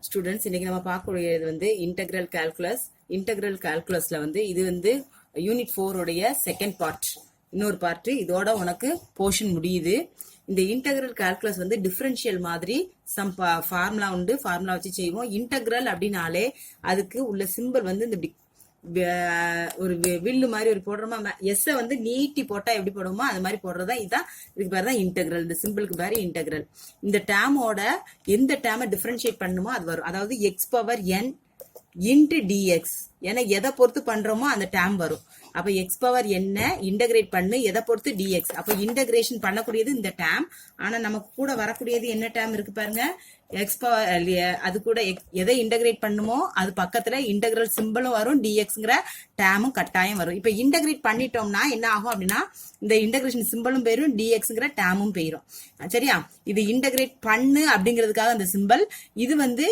Students இன்னைக்கு நம்ம பார்க்கக்கூடியது வந்து இன்டெக்ரல் கால்குலஸ். இன்டெக்ரல் கால்குலஸ்ல வந்து இது வந்து யூனிட் 4 உடைய செகண்ட் பார்ட், இன்னொரு பார்ட். இதோட உனக்கு போர்ஷன் முடியுது. இந்த இன்டெக்ரல் கால்குலஸ் வந்து டிஃபரன்ஷியல் மாதிரி சம் ஃபார்முலா உண்டு, ஃபார்முலா வச்சு செய்வோம். இன்டெக்ரல் அப்படின்னாலே அதுக்கு உள்ள சிம்பிள் வந்து இந்த ஒரு வில்லு மாதிரி ஒரு போடுறோமா, எஸ் வந்து நீட்டி போட்டா எப்படி போடுவோமோ அது மாதிரி போடுறதா. இதுதான் இதுக்கு பேர் தான் இன்டெக்ரல். இந்த சிம்பிளுக்கு பேரு இன்டெக்ரல். இந்த டேமோட எந்த டேமை டிஃபரன்ஷியேட் பண்ணுமோ அது வரும். அதாவது X power n into dx. ஏன்னா எதை பொறுத்து பண்றோமோ அந்த டேம் வரும். அப்ப எக்ஸ் பவர் என்ன இன்டகிரேட் பண்ணு, எதை பொறுத்து டிஎக்ஸ். அப்ப இன்டகிரேஷன் பண்ணக்கூடியது இந்த டேம். ஆனா நமக்கு கூட வரக்கூடியது என்ன டேம் இருக்கு பாருங்க, எக்ஸ் பவர். அது கூட எதை இன்டகிரேட் பண்ணுமோ அது பக்கத்துல இன்டகிரல் சிம்பிளும் வரும், டிஎக்ஸ்ங்கிற டேமும் கட்டாயம் வரும். இப்ப இன்டகிரேட் பண்ணிட்டோம்னா என்ன ஆகும் அப்படின்னா இந்த இன்டகிரேஷன் சிம்பிளும் போயிரும், டிஎக்ஸ்ங்கிற டேமும் போயிரும். சரியா? இது இன்டகிரேட் பண்ணு அப்படிங்கிறதுக்காக இந்த சிம்பிள். இது வந்து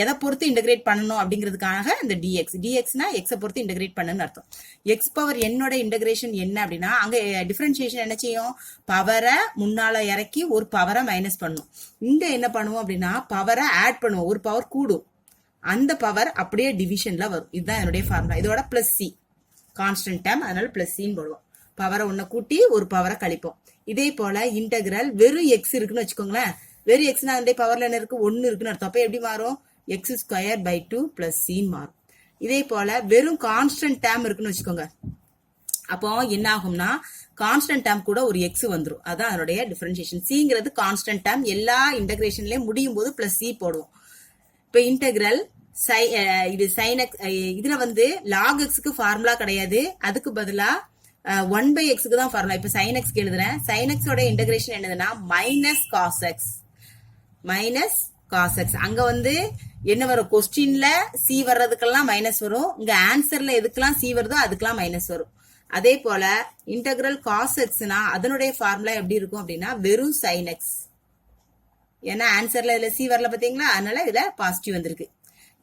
எதை பொறுத்து இன்டகிரேட் பண்ணணும் அப்படிங்கிறதுக்காக இந்த டிஎக்ஸ். டிஎக்ஸ்னா எக்ஸை பொறுத்து இன்டகிரேட் பண்ணுன்னு அர்த்தம். எக்ஸ் பவர் என்னோட இன்டகிரேஷன் என்ன அப்படின்னா அங்க டிஃபரன்சியேஷன் என்ன செய்யும், பவரை முன்னால இறக்கி ஒரு பவரை மைனஸ் பண்ணும். இங்க என்ன பண்ணுவோம் அப்படின்னா பவரை ஆட் பண்ணுவோம், ஒரு பவர் கூடும், அந்த பவர் அப்படியே டிவிஷன்ல வரும். இதுதான் என்னுடைய ஃபார்முலா. இதோட பிளஸ் சி கான்ஸ்டன்ட் டேம், அதனால பிளஸ் சின்னு போடுவோம். பவரை ஒன்ன கூட்டி ஒரு பவரை கழிப்போம். இதே போல இன்டகிரல் வெறும் எக்ஸ் இருக்குன்னு வச்சுக்கோங்களேன். வெறும் எக்ஸ்னா அதனுடைய பவர்ல என்ன இருக்கு, 1 இருக்குன்னு அர்த்தம். அப்ப எப்படி மாறும், எக்ஸ் ஸ்கொயர் பை 2 பிளஸ் சின்னு மாறும். இதே போல வெறும் கான்ஸ்டன்ட் டேம் இருக்குன்னு வச்சுக்கோங்க. அப்போ என்ன ஆகும்னா கான்ஸ்டன்ட் டேம் கூட ஒரு எக்ஸ் வந்துடும். அதான் அதனுடைய டிஃபரன்சியேஷன். சிங்கிறது constant dam. எல்லா இன்டகிரேஷன்லயும் முடியும் போது பிளஸ் சி போடுவோம். இப்ப இன்டகிரல் இது சைன் எக்ஸ். இதுல வந்து லாக் எக்ஸுக்கு ஃபார்முலா கிடையாது, அதுக்கு பதிலா 1 பை எக்ஸுக்கு தான் ஃபார்முலா. இப்ப சைன் எக்ஸ்க்கு எழுதுறேன். சைன் எக்ஸோட இன்டகிரேஷன் என்னதுன்னா minus cos x. Minus cos x. அங்க வந்து என்ன வரும், கொஸ்டின்ல சி வர்றதுக்கெல்லாம் மைனஸ் வரும், இங்க ஆன்சர்ல எதுக்கெல்லாம் சி வருதோ அதுக்கெல்லாம் மைனஸ் வரும். அதே போல இன்டகிரல் காஸ் எக்ஸ்னா அதனுடைய ஃபார்முலா எப்படி இருக்கும் அப்படின்னா வெறும் சைன் எக்ஸ். ஏன்னா ஆன்சர்ல இதுல சி வரல பாத்தீங்களா, அதனால இதுல பாசிட்டிவ் வந்திருக்கு.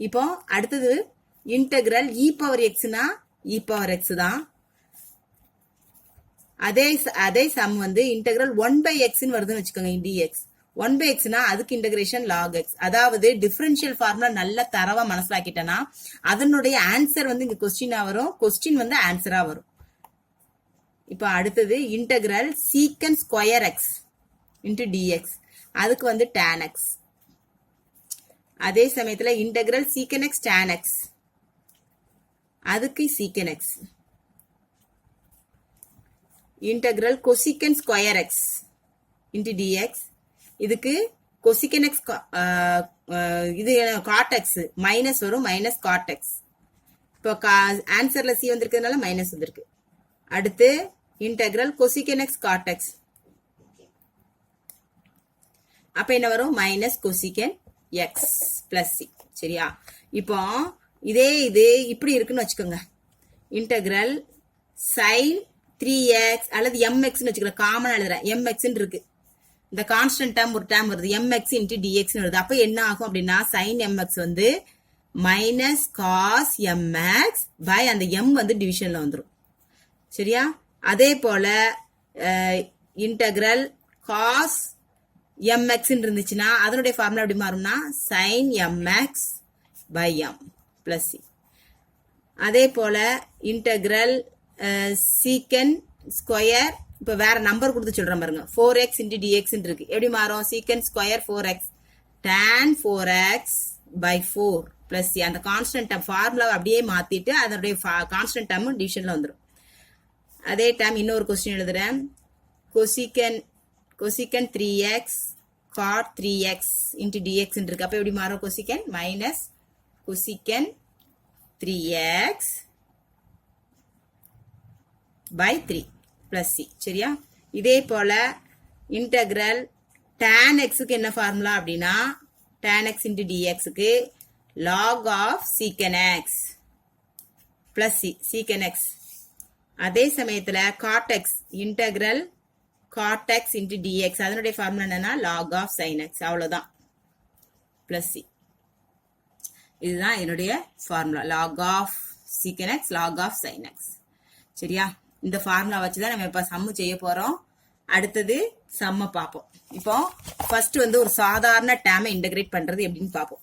இப்போ அடுத்தது integral e power எக்ஸ்னா e power X தான். அதே சம் வந்து இன்டகிரல் 1 பை எக்ஸ்ன்னு வருதுன்னு வச்சுக்கோங்க, டிஎக்ஸ். 1 பை எக்ஸ்னா அதுக்கு இன்டகிரேஷன் லாக் எக்ஸ். அதாவது டிஃபரன்ஷியல் ஃபார்முலா நல்ல தரவா மனசிலாக்கிட்டேன்னா அதனுடைய ஆன்சர் வந்து இங்க கொஸ்டினா வரும், கொஸ்டின் வந்து ஆன்சரா வரும். இப்ப அடுத்தது இன்டகிரல் சீக்கன் ஸ்கொயர் எக்ஸ் இன்டு டிஎக்ஸ். அதுக்கு வந்து டான் எக்ஸ். அதே சமயத்துல இன்டகிரல் சீக்கன் எக்ஸ் டான் எக்ஸ், அதுக்கு சீக்கன் X. Integral கொசிக்கன் square x into dx, இதுக்கு கொசிக்கன் எக்ஸ். இது காட் எக்ஸ் மைனஸ் வரும், மைனஸ் காட் எக்ஸ். இப்போ ஆன்சர்ல சி வந்திருக்கிறதுனால மைனஸ் வந்திருக்கு. அடுத்து இன்டகிரல் கொசிக்கன் எக்ஸ் காட் எக்ஸ். அப்ப என்ன வரும், மைனஸ் கொசிக்கன் எக்ஸ் பிளஸ் சி. சரியா? இப்போ இது இப்படி இருக்குன்னு வச்சுக்கோங்க. இன்டகிரல் சைன் 3x அல்லது mx வச்சுக்கலாம். காமன் எழுதுறேன், mx இருக்கு. இந்த கான்ஸ்டன்ட் டேம் ஒரு டேம் வருது, mx இன்டு dx வருது. அப்ப என்ன ஆகும் அப்படின்னா சைன் mx வந்து மைனஸ் காஸ் mx பை அந்த m வந்து டிவிஷன்ல வந்துடும். சரியா? அதே போல இன்டகிரல் காஸ் mx இருந்துச்சுன்னா அதனுடைய ஃபார்முலா எப்படி மாறும்னா sine mx by m plus C. அதே போல இன்டகிரல் சீக்கன் ஸ்கொயர். இப்ப வேற நம்பர் கொடுத்து சொல்றேன் பாருங்க, 4x இன்டு டிஎக்ஸ் இருக்கு. எப்படி மாறும், secant square 4x tan 4x by 4 plus c. அந்த கான்ஸ்டன்ட் டேம் ஃபார்முலாவை அப்படியே மாத்திட்டு அதனுடைய கான்ஸ்டன்ட் டேம் டிவிஷன்ல வந்துடும். அதே டைம் இன்னொரு கொஸ்டின் எழுதுறேன். கொசிக்கன் 3x God 3x into dx இருக்கு. அப்ப எப்படி மாறும், கொசிக்கன் minus கொசிக்கன் 3x by 3 plus c. சரியா? இதே போல இன்டகிரல் tan x க்கு என்ன ஃபார்முலா அப்படின்னா tan x into dx க்கு log of secant x plus c secant x. அதே சமயத்துல cot x integral cot x into dx அதனுடைய ஃபார்முலா என்னன்னா log of sin x. அவ்வளவுதான் plus c. இதுதான் என்னுடைய formula, log of secant x log of sin x. சரியா? இந்த formula வச்சுதான் நம்ம இப்ப சம்மு செய்ய போறோம். அடுத்தது சம்ம பார்ப்போம். இப்போ ஃபர்ஸ்ட் வந்து ஒரு சாதாரண டேமை இன்டகிரேட் பண்றது எப்படின்னு பார்ப்போம்.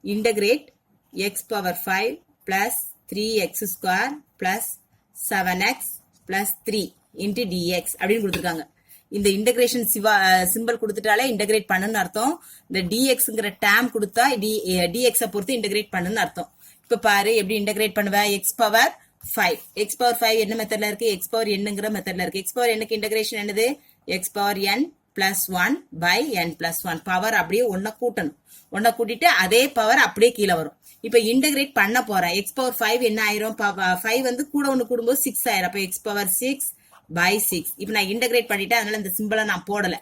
integrate x power 5 plus 3x square plus 7x plus 3 into dx அப்படின்னு கொடுத்துருக்காங்க. இந்த இன்டகிரேஷன் சிம்பிள் கொடுத்துட்டாலே இன்டகிரேட் பண்ணுன்னு அர்த்தம். இந்த dxங்கிற டேம் கொடுத்தா dx பொறுத்து இன்டகிரேட் பண்ணுன்னு அர்த்தம். இப்ப பாரு எப்படி இன்டகிரேட் பண்ணுவ. x பவர் 5 x பவர் 5 என்ன மெத்தட்ல இருக்கு, x பவர் nங்கிற மெத்தட்ல இருக்கு. x பவர் nக்கு இன்டகிரேஷன் என்னது, x power n plus 1 by n plus 1. Power அப்படியே ஒன்ன கூட்டணும். ஒன்ன கூட்டிட்டு அதே பவர் அப்படியே கீழே வரும். இப்ப இன்டகிரேட் பண்ண போறேன். x பவர் 5 என்ன ஆயிரும், 5 வந்து கூட ஒண்ணு கூடும்போது 6 ஆயிரும். அப்ப x பவர் 6 by 6. இப்ப நான் இன்டகிரேட் பண்ணிட்டேன், அதனால இந்த சிம்பிளை நான் போடல.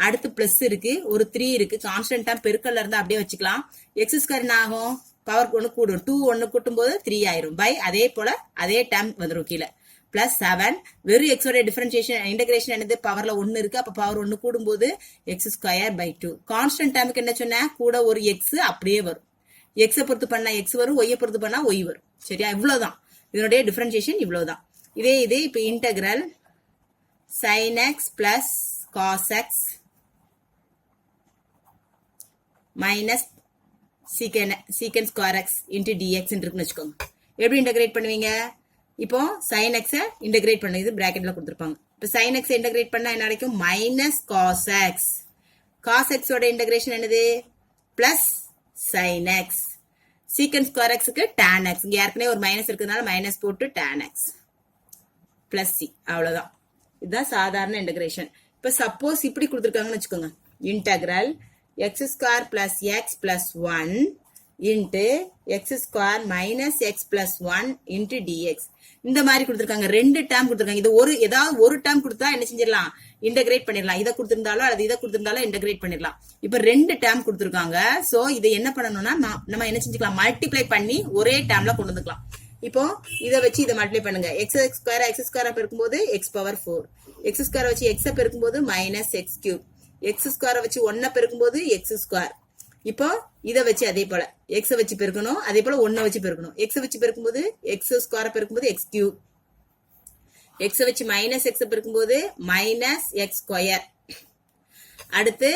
அடுத்து பிளஸ் இருக்கு, ஒரு 3 இருக்கு. கான்ஸ்டன்டா பெருக்கல்ல இருந்தா அப்படியே வச்சுக்கலாம். எக்ஸ் ஸ்கொயர் என்ன ஆகும், பவர் ஒண்ணு கூடும். 2 ஒண்ணு கூட்டும் போது 3 ஆயிரும். பை அதே போல அதே டேம் வந்துடும் கீழே. பிளஸ் 7 வெறும் எக்ஸோட டிஃபரன்சியேஷன் இன்டகிரேஷன் என்னது, பவர்ல 1 இருக்கு. அப்ப பவர் 1 கூடும் போது எக்ஸ் ஸ்கொயர் பை 2. கான்ஸ்டன்ட் டேமுக்கு என்ன சொன்னேன், கூட ஒரு எக்ஸ் அப்படியே வரும். எக்ஸை பொறுத்து பண்ணா எக்ஸ் வரும், ஒய்யை பொறுத்து பண்ணா ஒய் வரும். சரியா, இவ்வளவுதான் இதனுடைய டிஃபரன்சியேஷன், இவ்வளவுதான். இதே இப்ப integral sin x plus cos x minus secant square x into dx இருக்குன்னு வச்சுக்கோங்க. எப்படி இன்டகிரேட் பண்ணுவீங்க, இப்போ sin x இன்டகிரேட் பண்ணுது பிராக்கெட்ல கொடுத்துருப்பாங்க. இப்போ sin x இன்டகிரேட் பண்ணா என்ன கிடைக்கும், minus cos x. cos x ஓட இன்டகிரேஷன் என்னது, plus sin x. secant square x க்கு tan x. இங்க ஏற்கனவே ஒரு மைனஸ் இருக்கிறதுனால மைனஸ் போட்டு tan x பிளஸ் c. அவ்வளவுதான், இதுதான் சாதாரண இன்டகிரேஷன். இப்ப சப்போஸ் இப்படி கொடுத்துருக்காங்கன்னு வச்சுக்கோங்க, integral x square plus X plus 1 into X square minus X plus 1 into dx. இந்த மாதிரி கொடுத்துருக்காங்க. 2 டேர்ம் கொடுத்துருக்காங்க. இது ஏதாவது ஒரு டேர்ம் கொடுத்தா என்ன செஞ்சிடலாம், இன்டகிரேட் பண்ணிடலாம். இதை கொடுத்திருந்தாலும் அல்லது இதை கொடுத்திருந்தாலும் இன்டகிரேட் பண்ணிடலாம். இப்ப 2 டேர்ம் கொடுத்துருக்காங்க. சோ இதை என்ன பண்ணணும்னா நம்ம என்ன செஞ்சுக்கலாம், மல்டிப்ளை பண்ணி ஒரே டேர்ம்ல கொண்டு வந்துக்கலாம். இப்போ இதை வச்சு இதை மல்டிப்ளை பண்ணுங்க. எக்ஸ் ஸ்கொயர் பெருக்கும்போது எக்ஸ் பவர் 4. எக்ஸ் ஸ்கொயர் வச்சு எக்ஸ பெருக்கும்போது minus X cube. X square வச்சு 1 பெருக்கும்போது எக்ஸ் ஸ்கொயர். இப்போ இதை வச்சு அதே போல எக்ஸ வச்சு பெருக்கணும், அதே போல 1 வச்சு பெருக்கணும். எக்ஸ வச்சு பெருக்கும்போது எக்ஸ் ஸ்கொயர் பெருக்கும்போது எக்ஸ் கியூப். எக்ஸ வச்சு மைனஸ் எக்ஸ் பெருக்கும்போது மைனஸ் எக்ஸ் ஸ்கொயர். அடுத்து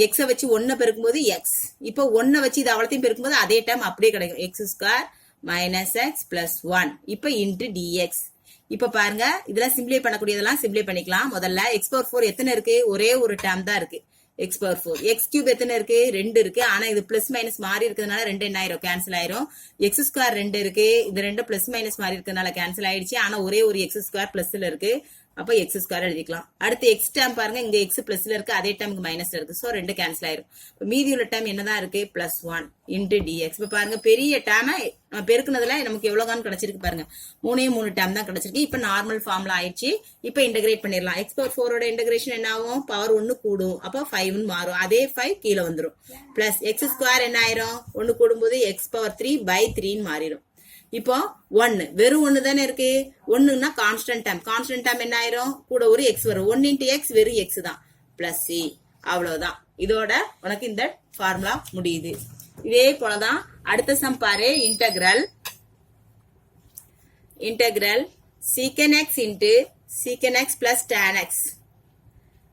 எக்ஸ வச்சு 1 பெருக்கும்போது எக்ஸ். இப்போ 1 வச்சு இது அவ்வளத்தையும் பெருக்கும்போது அதே டைம் அப்படியே கிடைக்கும், X square minus X plus 1. இப்ப இன்டு டிஎக்ஸ். இப்ப பாருங்க, இதெல்லாம் சிம்பிளை பண்ணக்கூடியதெல்லாம் சிம்பிளை பண்ணிக்கலாம். முதல்ல எக்ஸ் பவர் 4 எத்தனை இருக்கு, ஒரே ஒரு டேர்ம் தான் இருக்கு, எக்ஸ் பவர் 4. எக்ஸ் கியூப் எத்தனை இருக்கு, 2 இருக்கு. ஆனா இது பிளஸ் மைனஸ் மாறி இருக்கிறதுனால 2 என்ன ஆயிரும், கேன்சல் ஆயிரும். எக்ஸ் ஸ்கொயர் 2 இருக்கு, இது 2 பிளஸ் மைனஸ் மாறி இருக்கிறதுனால கேன்சல் ஆயிடுச்சு. ஆனா ஒரே ஒரு எக்ஸ் ஸ்கொயர் பிளஸ்ல இருக்கு, அப்ப எக்ஸ் ஸ்கொயர் எழுதிக்கலாம். அடுத்து எக்ஸ் டேம் பாருங்க, இங்க எக்ஸ் பிளஸ்ல இருக்கு, அதே டைம் மைனஸ்ல இருக்கு. சோ 2 கேன்சல் ஆயிரும். மீதி உள்ள டைம் என்னதான் இருக்கு, பிளஸ் 1 இன்டு டிஎக்ஸ். இப்ப பாருங்க, பெரிய டேம் நம்ம பெருக்குனதுல நமக்கு எவ்வளவுதான் கிடைச்சிருக்கு பாருங்க, 3 டேம் தான் கிடைச்சிருக்கு. இப்ப நார்மல் ஃபார்ம்ல ஆயிடுச்சு. இப்ப இன்டகிரேட் பண்ணிடலாம். எக்ஸ் பவர் 4 ஓட இன்டகிரேஷன் என்ன ஆகும், பவர் 1 கூடும், அப்ப 5 மாறும். அதே 5 கீழே வந்துடும். பிளஸ் எக்ஸ் ஸ்கொயர் என்ன ஆயிரும், 1 கூடும்போது எக்ஸ் பவர் 3 by 3 மாறிடும். இப்போ 1 வெறும் 1 தானே இருக்கு. 1ன்னா கான்ஸ்டன்ட் டேம். கான்ஸ்டன்ட் டேம் என்ன ஆயிரும், கூட ஒரு எக்ஸ் வரும். 1 இன்டு எக்ஸ் வெறும் எக்ஸ் தான், பிளஸ் சி. அவ்வளவுதான், இதோட உனக்கு இந்த ஃபார்முலா முடியுது. இதே போலதான் அடுத்த சம் பாரு. இன்டகிரல் சீக்கன் எக்ஸ் இன்டு சீக்கன் எக்ஸ் பிளஸ் டான் எக்ஸ்.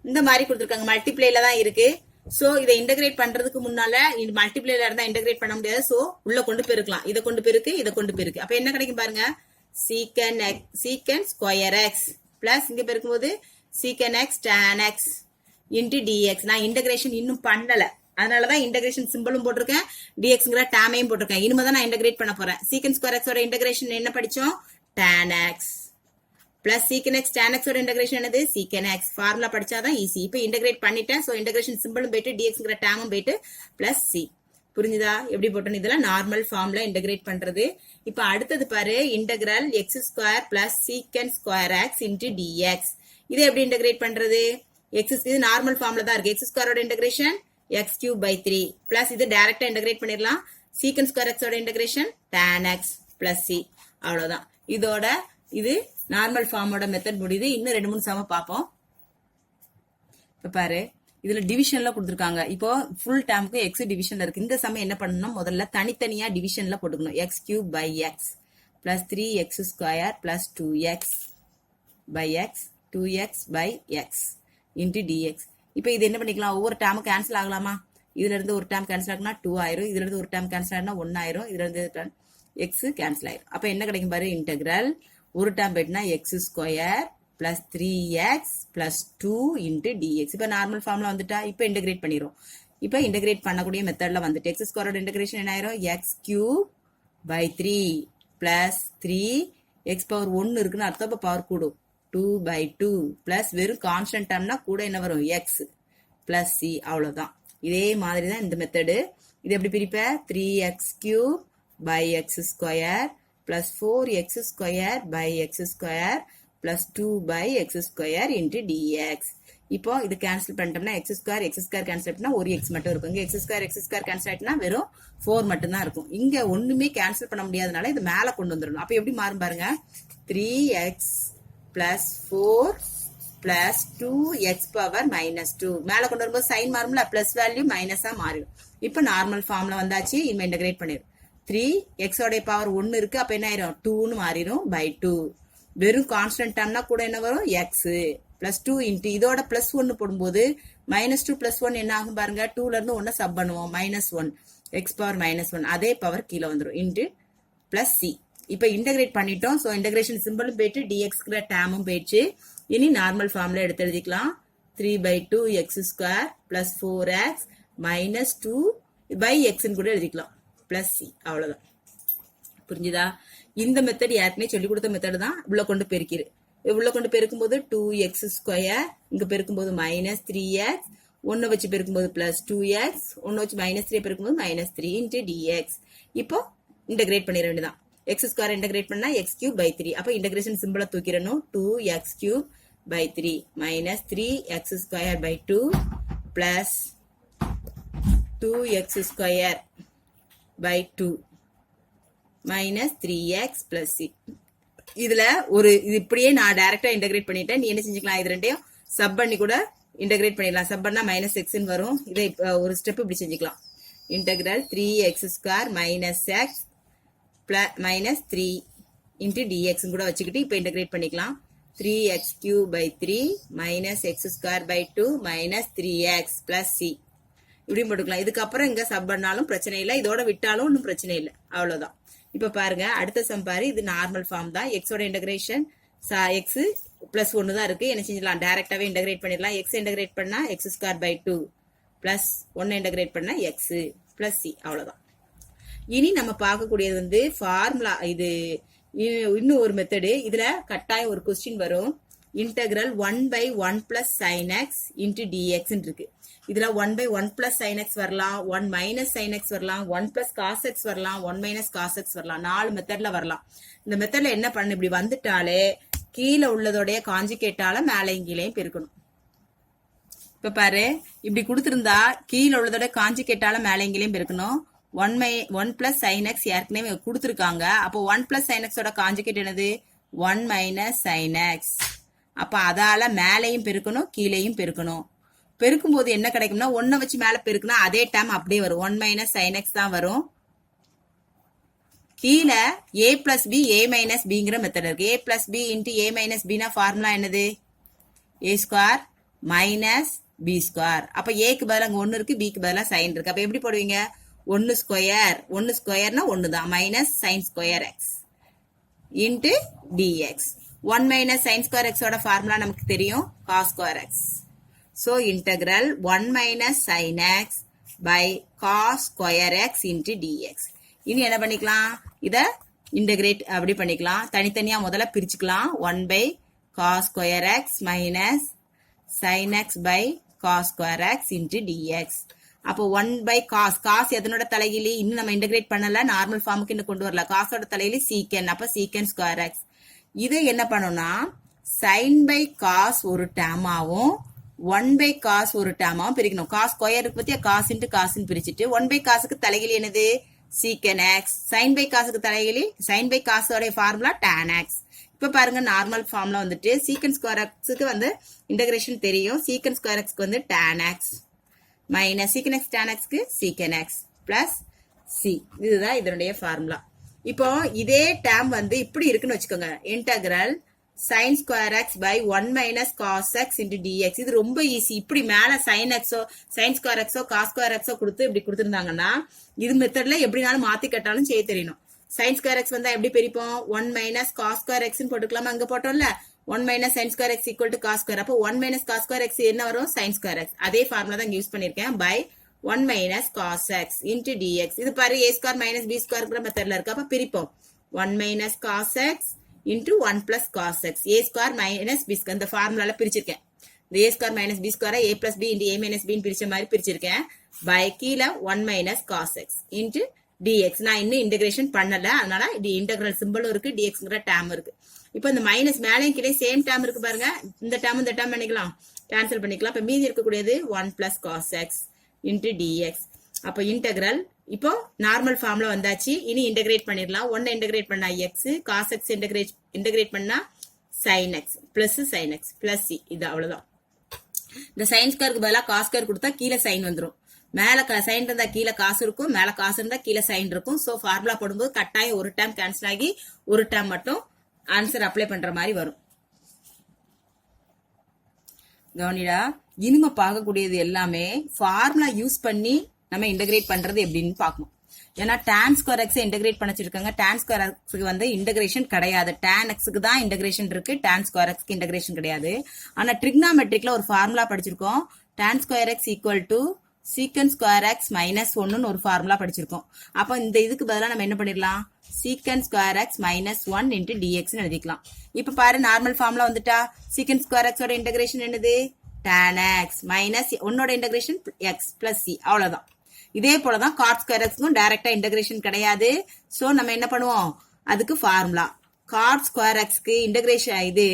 இந்த மாதிரி கொடுத்துருக்காங்க, மல்டிப்ளைல தான் இருக்கு. சோ இதை இன்டகிரேட் பண்றதுக்கு முன்னால மல்டிப்ளைல இருந்தா இன்டகிரேட் பண்ண முடியாது. சோ உள்ள கொண்டு பெருக்கலாம், இதை கொண்டு பெருக்கு, இதை கொண்டு பெருக்கு. அப்ப என்ன கிடைக்கும் பாருங்க, சீக்கன் ஸ்கொயர் எக்ஸ் பிளஸ் இங்க பெருக்கும் போது secant x tan x into dx. நான் இன்டகிரேஷன் இன்னும் பண்ணல, அதனாலதான் இன்டகிரேஷன் சிம்பிளும் போட்டிருக்கேன், டிஎக்ஸ்ங்கிற டேமையும் போட்டிருக்கேன். இனிமேதான் நான் இன்டகிரேட் பண்ண போறேன். சீக்கன் ஸ்கொயர் எக்ஸோட இன்டகிரேஷன் என்ன படிச்சோம், tan x plus secant x tan எக்ஸோட இன்டகிரேஷன் என்னது, சீக்கன் எக்ஸ். ஃபார்முலா படிச்சாதான் ஈஸி. இப்போ இன்டகிரேட் பண்ணிட்டேன். சோ இன்டகிரேஷன் சிம்பிளும் போயிட்டு டிஎக்ஸ்ங்கிற டேமும் போயிட்டு பிளஸ் சி. புரிஞ்சுதா எப்படி போட்டோம், இதெல்லாம் நார்மல் ஃபார்ம்ல இன்டகிரேட் பண்றது. இப்ப அடுத்தது பாரு, இன்டகிரல் எக்ஸ் ஸ்கொயர் பிளஸ் சீக்கன் ஸ்கொயர் எக்ஸ் இன்டு டிஎக்ஸ். இதை எப்படி இன்டகிரேட் பண்றது, எக்ஸ் இது நார்மல் ஃபார்ம்ல தான் இருக்கு. எக்ஸ் ஸ்கொயரோட integration x cube by 3 plus இது டைரக்டா இன்டகிரேட் பண்ணிடலாம். சீக்கன் ஸ்கொயர் எக்ஸோட integration tan x plus C. அவ்வளவுதான், இதோட இது நார்மல் ஃபார்மோட மெத்தட் முடியுது. இன்னும் 2-3 சம பார்ப்போம். இப்ப பாரு, இதுல டிவிஷன்ல கொடுத்துருக்காங்க. இப்போ ஃபுல் டேர்முக்கு எக்ஸ் டிவிஷன்ல இருக்கு. இந்த சமயம் என்ன பண்ணணும், முதல்ல தனித்தனியா டிவிஷன்ல போட்டுக்கணும். X cube by x plus 3x square plus 2x by x 2x by x into dx. இப்போ இது என்ன பண்ணிக்கலாம், ஒவ்வொரு டேர்மும் கேன்சல் ஆகலாமா, இதுல இருந்து ஒரு டேம் கேன்சல் ஆகுனா 2 ஆயிரும், இதுல இருந்து ஒரு டேம் கேன்சல் ஆகுனா 1 ஆயிரும், இதுல இருந்து எக்ஸ் கேன்சல் ஆயிரும். அப்ப என்ன கிடைக்கும் பாரு, இன்டெக்ரல் ஒரு டேம் போயிட்டுனா x square plus 3x plus 2 into dx. இப்ப நார்மல் ஃபார்ம்ல வந்துட்டா இப்ப இன்டெகிரேட் பண்ணிரும். இப்ப இன்டெகிரேட் பண்ணக்கூடிய மெத்தட்ல வந்துட்டு எக்ஸ் ஸ்கொயரோட இன்டெகிரேஷன் என்ன ஆயிரும், x cube by 3 plus 3 x power 1 இருக்குன்னு அர்த்தம், இப்ப பவர் கூடும் 2 பை 2 பிளஸ் வெறும் கான்ஸ்டன்ட் டேர்ம்னா கூட என்ன வரும், எக்ஸ் பிளஸ் சி. அவ்வளவுதான். இதே மாதிரி தான் இந்த மெத்தடு. இது எப்படி பிரிப்ப, 3x cube by x square plus 4x square by x square plus 2 by x square into dx. இப்போ இது கேன்சல் பண்ணிட்டோம்னா எக்ஸ் ஸ்கொயர் கேன்சல் பண்ணா ஒரு எக்ஸ் மட்டும் இருக்கும். இங்க எக்ஸ் ஸ்கொயர் கேன்சல் ஆயிட்டுனா வெறும் 4 மட்டும் தான் இருக்கும். இங்க ஒண்ணுமே கேன்சல் பண்ண முடியாதனால இது மேல கொண்டு வந்துடணும். அப்ப எப்படி மாறும் பாருங்க, 3x plus 4 plus 2x power minus 2. மேல கொண்டு வரும்போது சைன் மாறும்ல, பிளஸ் வேல்யூ மைனஸா மாறிடும். இப்ப நார்மல் ஃபார்ம்ல வந்தாச்சு. இனிமே இன்டகிரேட் பண்ணிடும். 3x உடைய பவர் 1 இருக்கு, அப்ப என்ன ஆயிரும் 2ன்னு மாறிடும் பை 2. வெறும் கான்ஸ்டன்ட் டேர்ம்னா கூட என்ன வரும், எக்ஸ் பிளஸ் 2 இன்ட்டு இதோட பிளஸ் 1 போடும்போது மைனஸ் 2 பிளஸ் 1 என்ன ஆகும் பாருங்க, 2ல இருந்து 1 சப் பண்ணுவோம், -1 எக்ஸ் பவர் -1 அதே பவர் கீழே வந்துடும் இன்ட்டு பிளஸ் சி. இப்ப இன்டகிரேட் பண்ணிட்டோம். ஸோ இன்டகிரேஷன் சிம்பிளும் போயிட்டு டிஎக்ஸ்கிற டேமும் போயிடுச்சு. இனி நார்மல் ஃபார்ம்ல எடுத்து எழுதிக்கலாம். 3/2 x square plus 4x minus 2 by எக்ஸ்ன்னு கூட எழுதிக்கலாம் பிளஸ் சி. அவ்வளவுதான். புரிஞ்சுதா? இந்த மெத்தட் ஏற்கனவே சொல்லி கொடுத்த மெத்தட் தான். உள்ள கொண்டு பெருக்கிடு. உள்ள கொண்டு பெருக்கும் போது 2x ஸ்கொயர், இங்க பெருக்கும் போது மைனஸ் 3x, 1 வச்சு பெருக்கும் போது பிளஸ் 2x, 1 வச்சு மைனஸ் 3 பெருக்கும் போது மைனஸ் 3 இன்டு டிஎக்ஸ். இப்போ இன்டகிரேட் பண்ணிட வேண்டியதான். எக்ஸ் ஸ்கொயர் இன்டகிரேட் பண்ணா எக்ஸ் கியூப் பை 3. அப்ப இன்டகிரேஷன் சிம்பிளை தூக்கிடணும். 2x cube by 3 minus 3x square by 2 plus 2x square by 2 minus 3x plus c. இதுல ஒரு இது இப்படியே நான் டைரக்டா இன்டகிரேட் பண்ணிட்டேன். நீ என்ன செஞ்சுக்கலாம், இது ரெண்டையும் சப் பண்ணி கூட இன்டகிரேட் பண்ணிடலாம். சப் பண்ணா மைனஸ் எக்ஸ்ன்னு வரும். இதை ஒரு ஸ்டெப் இப்படி செஞ்சுக்கலாம். Integral 3x square minus x minus 3 into dx கூட வச்சுக்கிட்டு இப்ப இன்டகிரேட் பண்ணிக்கலாம். 3x cube by 3 minus x square by 2 minus 3x plus c. இப்படியும் போட்டுக்கலாம். இதுக்கப்புறம் இங்க சப் பண்ணாலும் பிரச்சனை இல்லை, இதோட விட்டாலும் ஒன்றும் பிரச்சனை இல்லை. அவ்வளவுதான். இப்ப பாருங்க, அடுத்த சம் பாரு. இது நார்மல் ஃபார்ம் தான். எக்ஸோட இன்டகிரேஷன் எக்ஸ் பிளஸ் 1 தான் இருக்கு. என்ன செஞ்சிடலாம், டைரக்டாவே இன்டகிரேட் பண்ணிடலாம். எக்ஸ் இன்டகிரேட் பண்ணா x square by 2 plus 1 integrate பண்ணா எக்ஸ் பிளஸ் சி. அவ்வளவுதான். இனி நம்ம பார்க்கக்கூடியது வந்து ஃபார்முலா. இது இன்னும் ஒரு மெத்தடு. இதுல கட்டாயம் ஒரு கொஸ்டின் வரும். Integral 1/1 plus sine x into dx இருக்கு. இதுல 1/1 பிளஸ் சைன் எக்ஸ் வரலாம், 1 மைனஸ் சைன் எக்ஸ் வரலாம், 1 பிளஸ் காஸ் எக்ஸ் வரலாம், 1 மைனஸ் காஸ் எக்ஸ் வரலாம். 4 மெத்தட்ல வரலாம். இந்த மெத்தட்ல என்ன பண்ணு, இப்படி வந்துட்டாலே கீழே உள்ளதோடைய காஞ்சிகேட்டால மேலையும் கீழையும் பெருக்கணும். இப்ப பாரு, இப்படி கொடுத்திருந்தா கீழே உள்ளதோட காஞ்சிகேட்டால மேலையும் கீழையும் பெருக்கணும். 1 பிளஸ் சைன் எக்ஸ் ஏற்கனவே கொடுத்துருக்காங்க. அப்போ 1 பிளஸ் சைன் எக்ஸோட காஞ்சிகேட் என்னது, 1 மைனஸ் சைன் எக்ஸ். அப்ப அதால மேலையும் பெருக்கணும் கீழையும் பெருக்கணும். பெருக்கும் போது என்ன கிடைக்கும்னா, 1 வச்சு மேல பெருக்குனா அதே டைம் அப்படியே வரும், 1 மைனஸ் சைன் எக்ஸ் தான் வரும். கீழே a plus b a minus பிங்கிற மெத்தட் இருக்கு. a plus b into a minus பினா ஃபார்முலா என்னது, a square minus b square. அப்ப ஏக்கு பதிலாக அங்க 1 இருக்கு, பிக்கு பதிலாக சைன் இருக்கு. அப்ப எப்படி போடுவீங்க, 1 ஸ்கொயர்னா 1 தான், minus sine square x into dx. 1 minus sine square எக்ஸோட ஃபார்முலா நமக்கு தெரியும், cos square x. So integral 1 minus sin x by cos square x into dx. இனி என்ன பண்ணிக்கலாம், இத இன்டகிரேட் அப்படி பண்ணிக்கலாம். தனித்தனியா முதல்ல பிரிச்சுக்கலாம். 1 by cos square x minus sin x by cos square x into dx. அப்போ 1 by cos எதனோட தலைகிலி, இன்னும் நம்ம இன்டகிரேட் பண்ணல, நார்மல் ஃபார்முக்கு இன்னும் கொண்டு வரல. காசோட தலைகிலி சீக்கன், அப்ப சீக்கன் ஸ்கொயர் எக்ஸ். இதை என்ன பண்ணணும்னா, sin by cos ஒரு டேமாவும் 1 by cos ஒரு டேமாவும் பிரிக்கணும். காஸ் ஸ்கொயர் பத்தியா, காஸ் இன்ட்டு காசுன்னு பிரிச்சுட்டு 1 by cosக்கு தலைகிலி என்னது, சீக்கன் எக்ஸ். சைன் பை காசுக்கு தலைகிலி, சைன் பை காசோட ஃபார்முலா tan x. இப்ப பாருங்க, நார்மல் ஃபார்ம்ல வந்துட்டு சீக்கன் ஸ்கொயர் எக்ஸுக்கு வந்து இன்டகிரேஷன் தெரியும். சீக்கன் ஸ்கொயர் எக்ஸ்க்கு வந்து tan x minus secant x tan xக்கு சீக்கன் எக்ஸ் பிளஸ் சி. இதுதான் இதனுடைய ஃபார்முலா. இப்போ இதே டேம் வந்து இப்படி இருக்குன்னு வச்சுக்கோங்க. Integral sin square x by 1 minus cos x into dx. இது ரொம்ப ஈஸி. இப்படி மேல sin square x cos square x கொடுத்து இப்படி கொடுத்திருந்தாங்கன்னா இது மெத்தட்ல எப்படினாலும் மாத்தி கட்டாலும் செய்ய தெரியணும். sin square x வந்தா எப்படி பிரிப்போம்? 1 minus cos square x ன்னு போட்டுக்கலாமா? அங்க போட்டோம்ல 1 minus sin square x equal to cos square. அப்போ 1 minus cos square x என்ன வரும்? sin square x. அதே ஃபார்முலா தான் யூஸ் பண்ணிருக்கேன். by 1 minus cos x into dx. இது பாரு a square minus b square மெத்தட்ல இருக்கு. அப்ப பிரிப்போம். 1 minus cos x into 1 plus cos x. a square minus b square. இந்த ஃபார்முலால பிரிச்சிருக்கேன். இந்த a square minus b square a plus b into a minus b பிரிச்ச மாதிரி பிரிச்சிருக்கேன். by கீழ 1 minus cos x into dx. நான் இன்னும் இன்டகிரேஷன் பண்ணல. அதனால இது integral சிம்பலும் இருக்கு, dxங்கற டேர்ம் இருக்கு. இப்போ இந்த மைனஸ் மேலேயும் கீழே சேம் டேர்ம் இருக்கு பாருங்க. இந்த டேர்ம் இந்த டேர்ம் பண்ணிக்கலாம், கேன்சல் பண்ணிக்கலாம். இப்போ மீதி இருக்கக்கூடியது 1 plus cos x into dx. அப்போ இன்டகிரல் இப்போ நார்மல் ஃபார்ம்ல வந்தாச்சு. இனி இன்டகிரேட் பண்ணிடலாம். 1 இன்டகிரேட் பண்ணா x, cos x இன்டகிரேட் பண்ணா sin x plus sin x plus c. இது அவ்வளவுதான். இந்த sin ஸ்கொயருக்கு பதிலா cos ஸ்கொயர் கொடுத்தா கீழே sin வந்துரும். மேல சைன் இருந்தா கீழே காசு இருக்கும், மேல காசு இருந்தா கீழே சைன் இருக்கும். சோ ஃபார்முலா போடும்போது கட்டாயம் ஒரு டேர்ம் கேன்சல் ஆகி ஒரு டேர்ம் மட்டும் ஆன்சர் அப்ளை பண்ற மாதிரி வரும். கவனிடா, இனிமே பார்க்கக்கூடியது எல்லாமே ஃபார்முலா யூஸ் பண்ணி நம்ம இன்டகிரேட் பண்றது எப்படின்னு பார்க்கணும். ஏன்னா tan ஸ்கொயர் எக்ஸ் இன்டகிரேட் பண்ணிச்சிருக்காங்க. tan ஸ்கொயர் எக்ஸுக்கு வந்து இன்டகிரேஷன் கிடையாது. tan எக்ஸுக்கு தான் இன்டகிரேஷன் இருக்கு, tan ஸ்கொயர் எக்ஸ்க்கு இன்டகிரேஷன் கிடையாது. ஆனா ட்ரிக்னாமெட்ரிக்ல ஒரு ஃபார்முலா படிச்சிருக்கோம். tan square X equal to secant square x minus 1 ஒரு ஃபார்முலா படிச்சிருக்கோம். அப்ப இந்த இதுக்கு பதிலா நம்ம என்ன பண்ணிடலாம்? secant square x minus 1 into dx ன்னு எழுதிக்கலாம். இப்ப பாரு நார்மல் ஃபார்முலா வந்துட்டா. secant square x ஓட இன்டகிரேஷன் என்னது? tan x minus 1 ஓட இன்டகிரேஷன் x plus c. அவ்வளவுதான். இதே போலதான் cot square x க்கும் டைரக்டா இன்டகிரேஷன் கிடையாது. சோ நம்ம என்ன பண்ணுவோம்? அதுக்கு ஃபார்முலா cot square x க்கு இன்டகிரேஷன் இது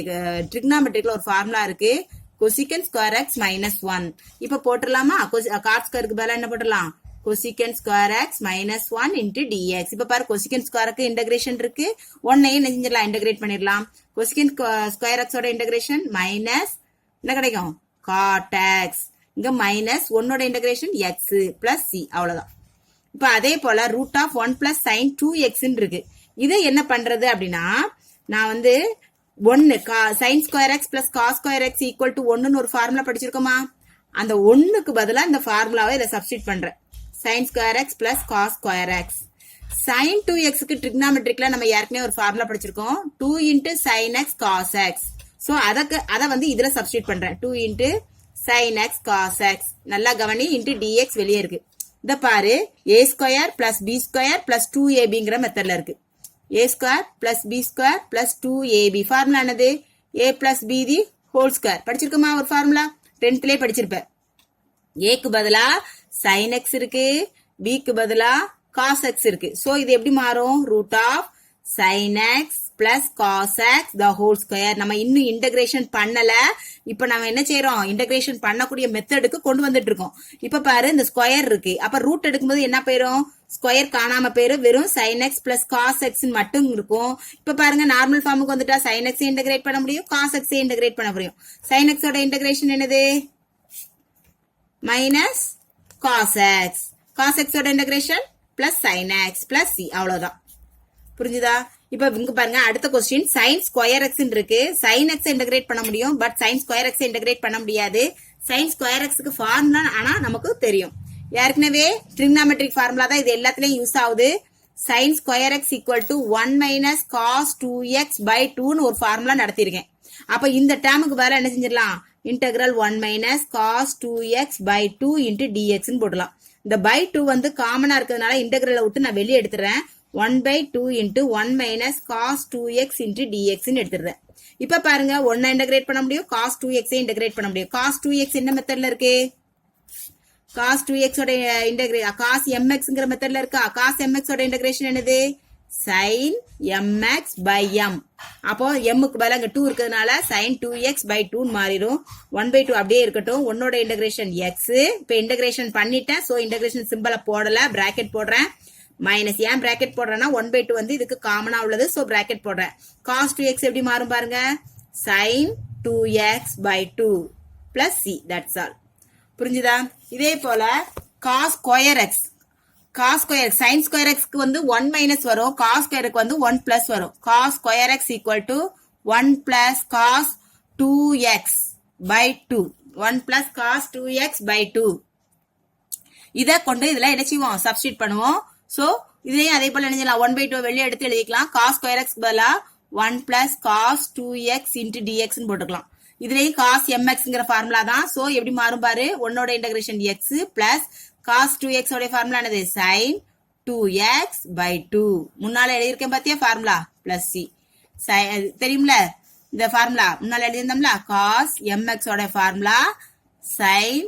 ட்ரிக்னாமெட்ரிக்ல ஒரு ஃபார்முலா இருக்கு. cosecant square x minus 1. இப்ப போட்டுடலாமா? cot squareக்கு பதிலா என்ன போட்டுடலாம்? cosecant square x minus 1 into dx. இப்ப பாரு cosecant squareக்கு இன்டகிரேஷன் இருக்கு. 1 என்ன செஞ்சிடலாம்? இன்டகிரேட் பண்ணிடலாம். cosecant square x ஓட இன்டகிரேஷன் மைனஸ் என்ன கிடைக்கும்? cot x. இங்க மைனஸ் 1 ஓட இன்டகிரேஷன் x plus c. அவ்வளவுதான். இப்ப அதே போல root of 1 plus sin 2x இருக்கு. இதை என்ன பண்றது அப்படின்னா, நான் வந்து 1 sin square x plus cos square x equal to 1 ஒரு ஃபார்முலா படிச்சிருக்கோமா? அந்த 1க்கு பதிலா இந்த ஃபார்முலாவை இத சப்ஸ்டிட் பண்றேன். sin square x plus cos square x. sin 2x க்கு ட்ரிக்னாமெட்ரிக்ல நம்ம ஏற்கனவே ஒரு ஃபார்முலா படிச்சிருக்கோம். 2 into sin x cos x. So அத வந்து இதுல சப்ஸ்டிட் பண்றேன். 2 into sin x cos x. நல்லா கவனி, into dx வெளியே இருக்கு. இத பாரு, a square plus b square plus 2abங்கிற மெத்தட்ல இருக்கு. a square plus b square plus 2ab. Formula என்னது? a plus b the whole square. படிச்சிருக்கோமா ஒரு ஃபார்முலா? 10thலயே படிச்சிருப்பேன். a க்கு பதிலா sin x இருக்கு, b க்கு பதிலா cos x இருக்கு. சோ இது எப்படி மாறும்? root of sin x plus cos x the whole square. நம்ம இன்னும் இன்டகிரேஷன் பண்ணல. இப்ப நம்ம என்ன செய்யறோம்? இன்டகிரேஷன் பண்ணக்கூடிய மெத்தடுக்கு கொண்டு வந்துட்டு இருக்கோம். இப்ப பாரு, இந்த ஸ்கொயர் இருக்கு. அப்ப ரூட் எடுக்கும்போது என்ன போயிரும்? ஸ்கொயர் காணாம போயிரும். வெறும் sin x plus cos x மட்டும் இருக்கும். இப்ப பாருங்க, நார்மல் ஃபார்முக்கு வந்துட்டா sin x இன்டகிரேட் பண்ண முடியும், cos x இன்டகிரேட் பண்ண முடியும். sin x ஓட இன்டகிரேஷன் என்னது? Minus cos x. cos x ஓட integration plus sin x plus c. அவ்வளவுதான். புரிஞ்சுதா? இப்ப இங்க பாருங்க, அடுத்த கொஸ்டின் sin square x இருக்கு. sin x இன்டகிரேட் பண்ண முடியும், but sin square x integrate பண்ண முடியாது. sin square x க்கு ஃபார்முலா ஆனா நமக்கு தெரியும். ஏற்கனவே ட்ரிக்னாமெட்ரிக் ஃபார்முலா தான் இது எல்லாத்துலயும் யூஸ் ஆகுது. sin square x equal to 1 minus cos 2x by 2 ன்னு ஒரு ஃபார்முலா நடத்திருக்கேன். அப்ப இந்த டேர்முக்கு பதிலா என்ன செஞ்சிடலாம்? Integral 1 minus cos 2x by 2 into dx ன்னு போடலாம். இந்த by 2 வந்து காமனா இருக்கிறதுனால இன்டெக்ரலை விட்டு நான் வெளியே எடுத்துறேன். 1 by 2 into 1 minus cos 2x into dx ன்னு எடுத்துறேன். இப்ப பாருங்க, 1 இன்டகிரேட் பண்ண முடியும், cos 2x இன்டகிரேட் பண்ண முடியும். cos 2x என்ன மெத்தட்ல இருக்கு? cos 2x ஓட இன்டகிரேட் cos mxங்கிற மெத்தட்ல இருக்கா? cos mx ஓட இன்டகிரேஷன் என்னது? sin mx by m. அப்போ m க்கு பதிலா அங்க 2 இருக்கிறதுனால sin 2x by 2 மாறிடும். 1 by 2 அப்படியே இருக்கட்டும். 1 ஓட இன்டகிரேஷன் x. இப்ப இன்டகிரேஷன் பண்ணிட்டேன். சோ இன்டகிரேஷன் சிம்பலை போடல, பிராக்கெட் போடுறேன். மைனஸ். ஏன் பிராக்கெட் போடுறேன்னா 1 by 2 வந்து இதுக்கு காமனா உள்ளது. சோ பிராக்கெட் போடுறேன். cos 2x எப்படி மாறும் பாருங்க? sin 2x by 2 plus c. that's all. புரிஞ்சுதா? இதே போல cos square x. cos square sin square x க்கு வந்து 1 minus வரும், cos square க்கு வந்து 1 plus வரும். cos square x equal to 1 plus cos 2x by 2. 1 plus cos 2x by 2. இதை கொண்டு இதுல என்ன செய்வோம், சப்ஸ்டிட் பண்ணுவோம். சோ இதுலயும் அதே போல என்ன செய்யலாம், 1/2 வெளியே எடுத்து எழுதிக்கலாம். cos square x பதிலா 1 plus cos 2x into dx போட்டுக்கலாம். இதுலயும் cos mxங்கிற ஃபார்முலா தான். சோ எப்படி மாறும் பாரு, 1ஓட integration x plus cos 2x ஓட ஃபார்முலா என்னது, sin 2x by 2. முன்னால எழுதியிருக்கேன் பாத்தியா ஃபார்முலா, பிளஸ் c தெரியும்ல இந்த ஃபார்முலா முன்னால எழுதியிருந்தோம்ல. cos mx ஓட formula sin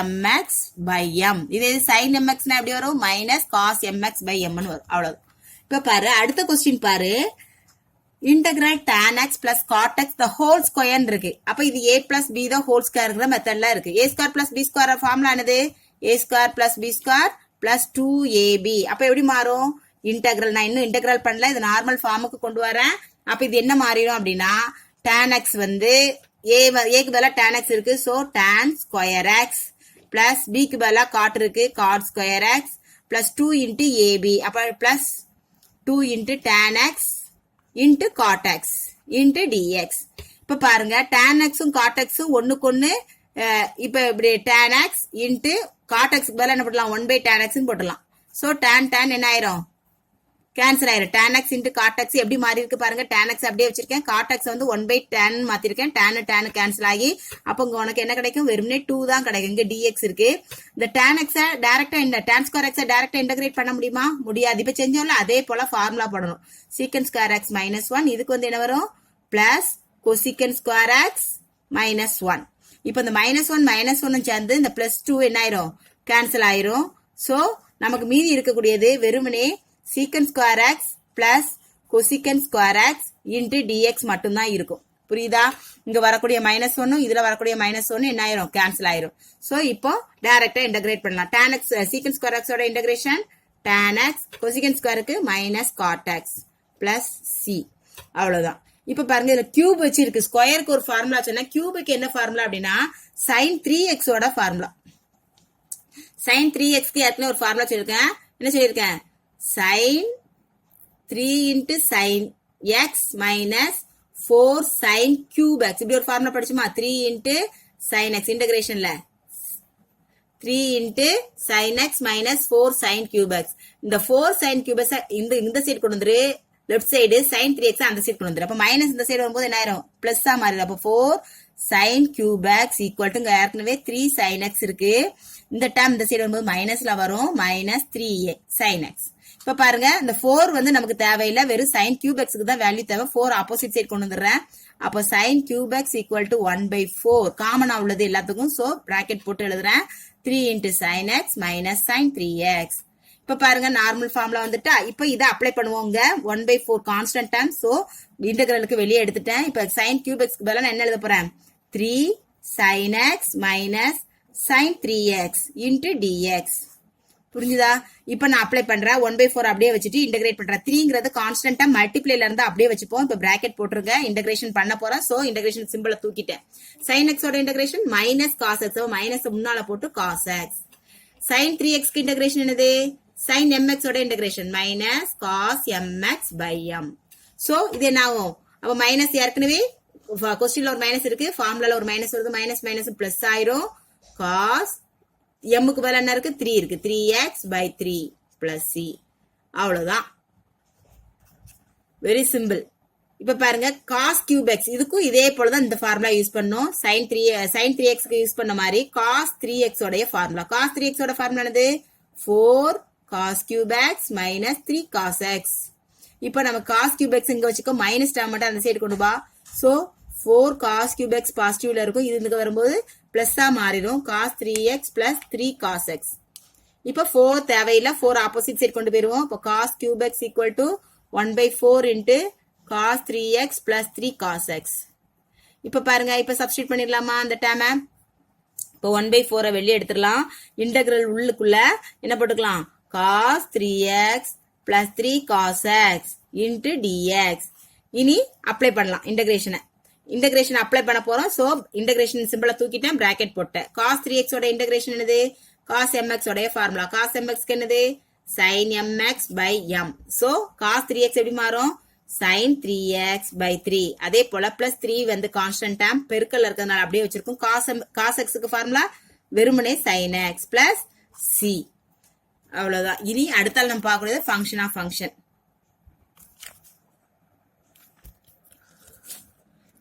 mx by m. இது sin mx எப்படி வரும், minus cos mx by m வரும். அவ்வளவு. இப்ப பாரு அடுத்த கொஸ்டின் பாரு, integral tan x plus cot x the whole square இருக்கு. அப்ப இது a plus b the whole squareங்கிற மெத்தட்ல இருக்கு. a square plus b square formula என்னது, a square plus b square plus 2ab. அப்ப எப்படி மாறும், இன்டெக்ரல். நான் இன்னும் இன்டெக்ரல் பண்ணல, இது நார்மல் ஃபார்முக்கு கொண்டு வரேன். அப்ப இது என்ன மாறிடும் அப்படின்னா, tan x வந்து a க்கு பதிலா tan x இருக்கு. So tan square x plus b க்கு பதிலா cot இருக்கு, cot square x plus 2 into ab. அப்ப plus 2 into tan x into cot x into dx. இப்ப பாருங்க tan x cot x ஒண்ணுக்கு ஒண்ணு, இப்ப இப்படி tan x into cot x பதிலா என்ன போடலாம், 1/tan x போடலாம். சோ tan என்ன ஆயிரும், கேன்சல் ஆயிரும். tan x into cot x எப்படி மாறி இருக்கு பாருங்க, tan x அப்படியே வச்சிருக்கேன், cot x வந்து 1/tan மாத்திருக்கேன். tan கேன்சல் ஆகி அப்ப இங்க உனக்கு என்ன கிடைக்கும், வெறுமனே 2 தான் கிடைக்கும். இங்க dx இருக்கு. இந்த tan x டைரக்டா இந்த tan square x டைரக்டா இன்டகிரேட் பண்ண முடியுமா, முடியாது. இப்ப செஞ்சோம்ல அதே போல ஃபார்முலா போடணும். secant square x minus 1, இதுக்கு வந்து என்ன வரும், plus cosecant square x minus 1. இப்ப இந்த -1 சேர்ந்து இந்த +2 என்ன ஆயிரும், கேன்சல் ஆயிரும். சோ நமக்கு மீதி இருக்கக்கூடியது வெறுமனே secant square x plus cosecant square x into dx மட்டும்தான் இருக்கும். புரியுதா, இங்க வரக்கூடிய -1 இதுல வரக்கூடிய -1 என்ன ஆயிரும், கேன்சல் ஆயிரும். சோ இப்போ டைரக்டா இன்டகிரேட் பண்ணலாம். tan x secant square x ஓட integration tan x cosecant squareக்கு minus cot x plus c. அவ்வளவுதான். இப்ப பாருங்க இதுல கியூப் வச்சு இருக்கு. ஸ்கொயருக்கு ஒரு ஃபார்முலா சொன்னா, கியூபுக்கு என்ன ஃபார்முலா அப்படின்னா sin 3x ஓட ஃபார்முலா. sin 3xக்கு ஏற்கனவே ஒரு ஃபார்முலா சொல்லிருக்கேன். என்ன சொல்லிருக்கேன், sin 3 into sin x minus 4 sin cube x. இப்படி ஒரு ஃபார்முலா படிச்சுமா, 3 into sin x இன்டகிரேஷன்ல 3 into sin x minus 4 sin cube x. இந்த 4 sin cube x இந்த சைடு கொண்டு வந்துரு, லெஃப்ட் சைடு sin 3x அந்த சைடு கொண்டு வந்துரு. அப்ப மைனஸ் இந்த சைடு வரும்போது என்ன ஆயிரும், பிளஸ் ஆ மாறிடும். அப்ப 4 sin cube x equal to இங்க ஏற்கனவே 3 sin x இருக்கு. இந்த டேர்ம் இந்த சைடு வரும்போது மைனஸ்ல வரும், minus 3 sin x. இப்ப பாருங்க இந்த 4 வந்து நமக்கு தேவையில்லை, வெறும் sin cube x க்கு தான் வேல்யூ தேவை. 4 ஆப்போசிட் சைடு கொண்டு வந்துடுறேன். அப்ப sin cube x equal to 1/4 காமனா உள்ளது எல்லாத்துக்கும். சோ பிராக்கெட் போட்டு எழுதுறேன், 3 into sin x minus sin 3x. இப்ப பாருங்க நார்மல் ஃபார்முலா வந்துட்டா. இப்ப இதை அப்ளை பண்ணுவோங்க. 1/4 கான்ஸ்டன்ட் டேர்ம். சோ இன்டகிரலுக்கு வெளியே எடுத்துட்டேன். இப்ப sin cube x க்கு பதிலா நான் என்ன எழுத போறேன், 3 sin x minus sin 3x into dx. புரிஞ்சுதா, இப்ப நான் அப்ளை பண்றேன். 1/4 அப்படியே வச்சுட்டு இன்டகிரேட் பண்றேன். 3ங்கிறது கான்ஸ்டன்டா மல்டிப்ளைல இருந்து அப்படியே வச்சுப்போம். இப்ப பிராக்கெட் போட்டுருங்க, இன்டகிரேஷன் பண்ண போறேன். சோ இன்டகிரேஷன் சிம்பிளை தூக்கிட்டேன். sin x ஓட integration minus cos x, minus முன்னால போட்டு cos x. sin 3x க்கு இன்டகிரேஷன் என்னது, sin mx ஓட integration minus cos mx by m. So இது என்ன ஆகும், அப்ப மைனஸ் ஏற்கனவே கொஸ்டின்ல ஒரு மைனஸ் இருக்கு, ஃபார்முலால ஒரு மைனஸ் வருது, மைனஸ் பிளஸ் ஆயிரும். cos m க்கு பதிலா என்ன இருக்கு, 3 இருக்கு, 3x by 3 plus c. அவ்வளவுதான், வெரி சிம்பிள். இப்ப பாருங்க cos cube x, இதுக்கும் இதே போலதான் இந்த ஃபார்முலா யூஸ் பண்ணோம். sin 3x க்கு யூஸ் பண்ண மாதிரி cos 3x உடைய ஃபார்முலா. cos 3x ஓட ஃபார்முலா என்னது, 4 cos cube x minus 3 cos x. இப்ப நம்ம cos cube x இங்க வச்சுக்கோ, மைனஸ் டேர்ம் மட்டும் அந்த சைடு கொண்டு வா. சோ 4 cos cube x பாசிட்டிவ்ல இருக்கும், இது இங்க வரும்போது பிளஸ் ஆ மாறிடும். cos 3x plus 3 cos x. இப்ப 4 தேவையில்லை, 4 ஆப்போசிட் சைடு கொண்டு போயிருவோம். இப்ப cos cube x equal to 1/4 into cos 3x plus 3 cos x. இப்ப பாருங்க, இப்ப சப்ஸ்டிட் பண்ணிடலாமா அந்த டேர்மை. இப்ப 1/4 வெளியே எடுத்துடலாம். இன்டகிரல் உள்ளுக்குள்ள என்ன போட்டுக்கலாம், cos 3x plus 3 cos x into dx. இனி அப்ளை பண்ணலாம் இன்டகிரேஷனை. இன்டகிரேஷன் அப்ளை பண்ண போறோம். சோ இன்டகிரேஷன் சிம்பிளை தூக்கிட்டேன், பிராக்கெட் போட்டேன். cos 3x ஓட இன்டகிரேஷன் என்னது, cos mx உடைய ஃபார்முலா. cos mx க்கு என்னது, sin mx by m. So cos 3x எப்படி மாறும், sin 3x by 3. அதே போல பிளஸ் 3 வந்து கான்ஸ்டன்ட் டேம் பெருக்கல் இருக்கிறதுனால அப்படியே வச்சிருக்கும். cos xக்கு ஃபார்முலா வெறுமனே sin x பிளஸ் c. அவ்வளவுதான். இனி அடுத்தால் நம்ம பார்க்கறது function of function.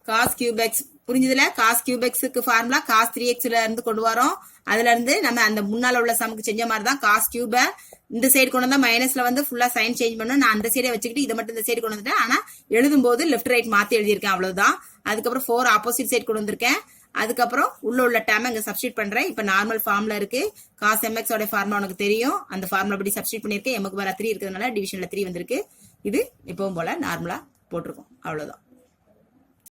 cos cube x புரிஞ்சதுல? cos cube x க்கு ஃபார்முலா cos 3x ல இருந்து கொண்டு வரோம். அதுல இருந்து நம்ம அந்த முன்னால உள்ள சமுக்கு செஞ்ச மாதிரி தான் cos cube இந்த சைடு கொண்டு வந்தா மைனஸ்ல வந்து ஃபுல்லா சைன் சேஞ்ச் பண்ணணும். நான் அந்த சைடே வச்சுக்கிட்டு இதை மட்டும் இந்த சைடு கொண்டு வந்துட்டேன். ஆனா எழுதும் போது லெஃப்ட் ரைட் மாத்தி எழுதியிருக்கேன். அவ்வளவுதான். அதுக்கப்புறம் 4 ஆப்போசிட் சைடு கொண்டு வந்திருக்கேன். அதுக்கப்புறம் உள்ள டேம் இங்க சப்ஸ்டிட் பண்றேன். இப்ப நார்மல் ஃபார்ம்ல இருக்கு. cos mx ஓட ஃபார்முலா உனக்கு தெரியும். அந்த ஃபார்முலா படி சப்ஸ்டிட் பண்ணிருக்கேன். mக்கு வர 3 இருக்கிறதுனால டிவிஷன்ல 3 வந்திருக்கு. இது எப்பவும் போல நார்மலா போட்டிருக்கோம். அவ்வளவுதான்.